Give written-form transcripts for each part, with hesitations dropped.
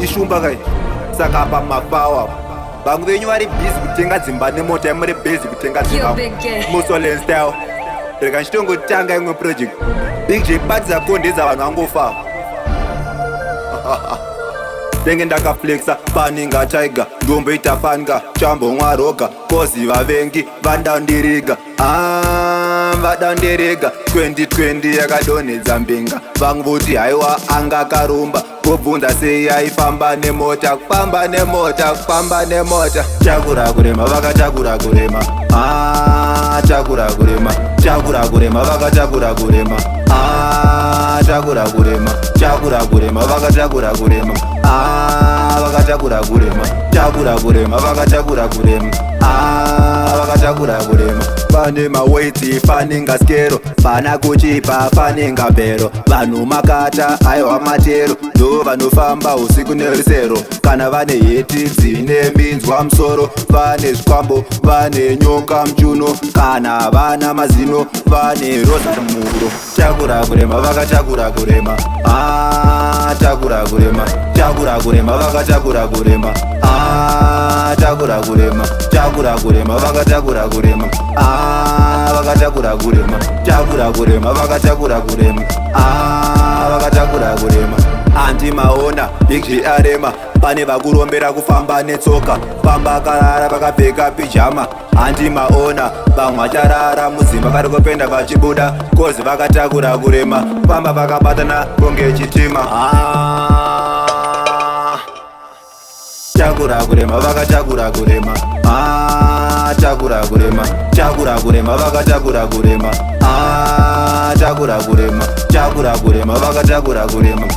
ishumba kai saka apa mapawa vangu venyu vari bhizi kutenga dzimba nemota yamuri bhizi kutenga dzimba musolen style rega nchitongotanga imwe project big j batidza kondedza vanhu vangofa denge ndakaflexa paninga tiger ndomboita fanga chambomwa roga kozi vavengi vandandiriga vadanderega 2020 yakadonhedza mbinga vangu voti haiwa anga karumba kubvunza sei aifamba nemota kufamba nemota kufamba nemota takura kurema vakatakura kurema takura kurema takura kurema vakatakura kurema takura kurema takura kurema vakatakura kurema vakatakura kurema takura kurema vakatakura kurema vakatakura kurema pane maweiti faninga skero pana kuchipa faninga bhero vanhu makata aiwa matero ndo vanofamba usiku nerisero kana vane heti dzine minzwa musoro vane zvikwambo vane nyonga muchuno kana vana mazino vane rosa muro takura kurema vakatakura kurema takura kurema takura kurema vakatakura kurema takura kurema takura kurema vakatakura kurema vakatakura kurema takura kurema vakatakura kurema vakatakura kurema handi maona big j arema pane vakurombera kufamba netsoka famba karara vakapfeka pijama handi maona vamwe vacharara muzimba vari kupenda vachibuda kozi vakatakura kurema famba vakabatana kunge chitima takura kurema vakatakura kurema takura kurema takura kurema vakatakura kurema takura kurema takura kurema vakatakura kurema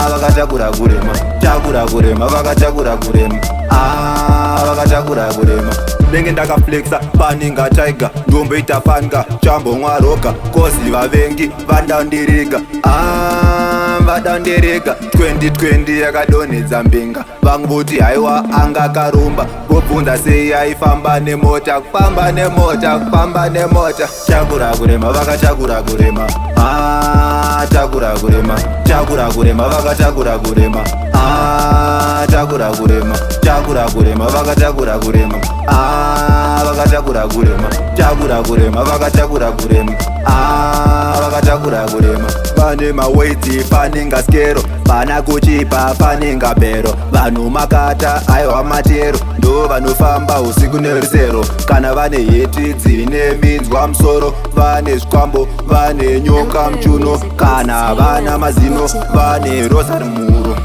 vakatakura kurema takura kurema vakatakura kurema vakatakura kurema denge ndakaflexa paninga tiger ndomboita fanga chambomwa roga kozi vavengi vandandiriga vadanderega 2020 yakadonhedza mbinga vangu voti haiwa anga karumba kubvunza sei aifamba nemota kufamba nemota kufamba nemota takura kurema vakatakura kurema takura kurema takura kurema vakatakura kurema takura kurema takura kurema vakatakura kurema vakatakura kurema takura kurema vakatakura kurema vakatakura kurema pane maweiti faninga skero pana kuchipa faninga bhero vanhu makata aiwa matero ndo vanofamba usiku nerisero kana vane heti dzine minzwa musoro vane zvikwambo vane nyoka muchuno kana vana mazino vane rosa muro